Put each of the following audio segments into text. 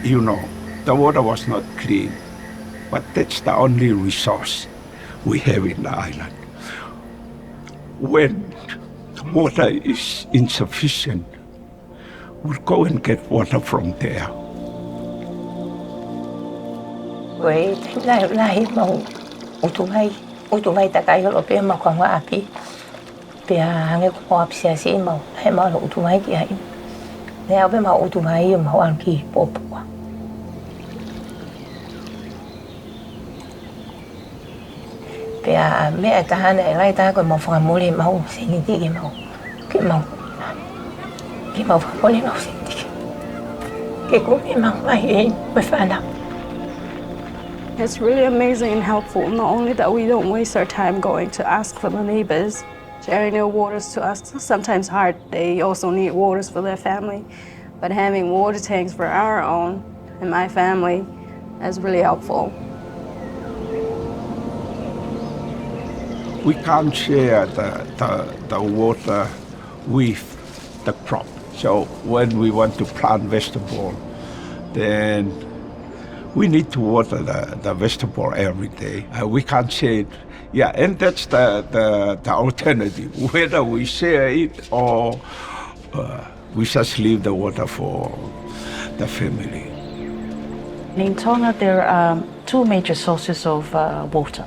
You know, the water was not clean, but that's the only resource we have in the island. When water is insufficient, we'll go and get water from there. Vậy lại màu utumai takai lo pe ma kwa api pe hange ko apsia si màu hai màu lo utumai ki hai ne pe màu utumai màu an ki popo pe me ta han lai ta ko màu fa mo le màu sin ti ki màu fa mo le màu sin ti ki ko me màu mai me fa na. It's really amazing and helpful, not only that we don't waste our time going to ask for the neighbors, sharing their waters to us. Sometimes hard, they also need waters for their family, but having water tanks for our own and my family is really helpful. We can't share the water with the crop. So when we want to plant vegetable, then we need to water the vegetable every day. We can't share it. Yeah, and that's the alternative. Whether we share it or we just leave the water for the family. In Tonga, there are two major sources of water.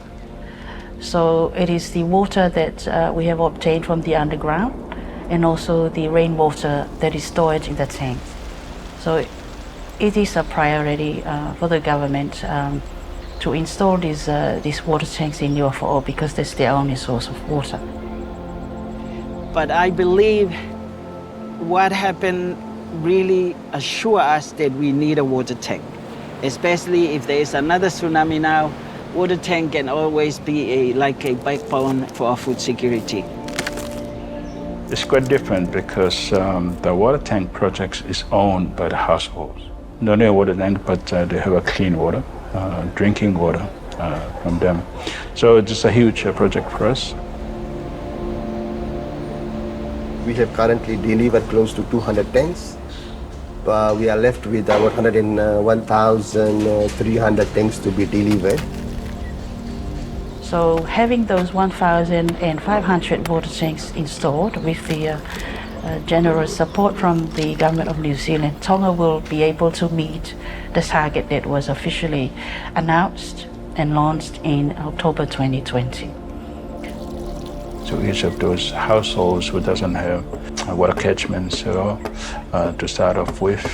So it is the water that we have obtained from the underground and also the rainwater that is stored in the tank. So it is a priority for the government to install these water tanks in UFO because that's their only source of water. But I believe what happened really assure us that we need a water tank, especially if there is another tsunami now. Water tank can always be like a backbone for our food security. It's quite different because the water tank project is owned by the households. Not only a water tank, but they have a clean water, drinking water from them. So it's just a huge project for us. We have currently delivered close to 200 tanks. We are left with about 1,300 tanks to be delivered. So having those 1,500 water tanks installed with the generous support from the government of New Zealand, Tonga will be able to meet the target that was officially announced and launched in October 2020. So each of those households who doesn't have water catchments to start off with.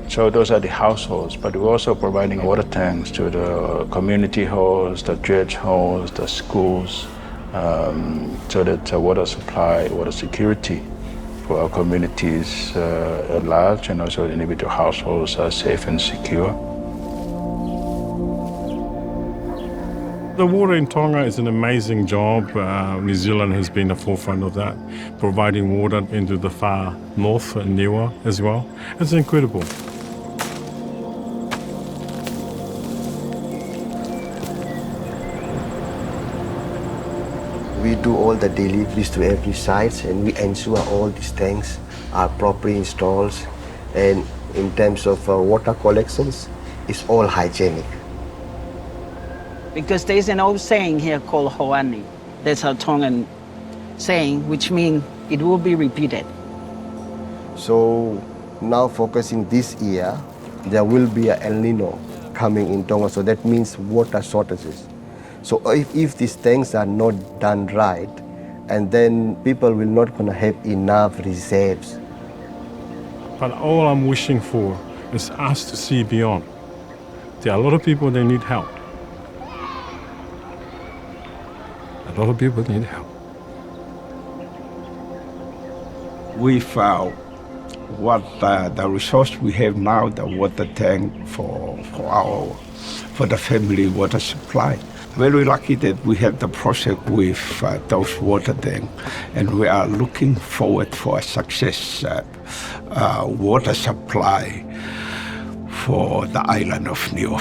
So those are the households, but we're also providing water tanks to the community halls, the church halls, the schools, so that water supply, water security for our communities at large and also individual households are safe and secure. The water in Tonga is an amazing job. New Zealand has been at the forefront of that, providing water into the far north and Niue as well. It's incredible. We do all the deliveries to every site and we ensure all these tanks are properly installed, and in terms of water collections, it's all hygienic. Because there's an old saying here called hoani. That's a Tongan saying, which means it will be repeated. So now focusing this year, there will be an El Nino coming in Tonga, so that means water shortages. So if these tanks are not done right, and then people will not gonna have enough reserves. But all I'm wishing for is us to see beyond. There are a lot of people that need help. A lot of people need help. We found what the resource we have now, the water tank for the family water supply. Very lucky that we have the project with those water tanks, and we are looking forward for a success water supply for the island of Niue.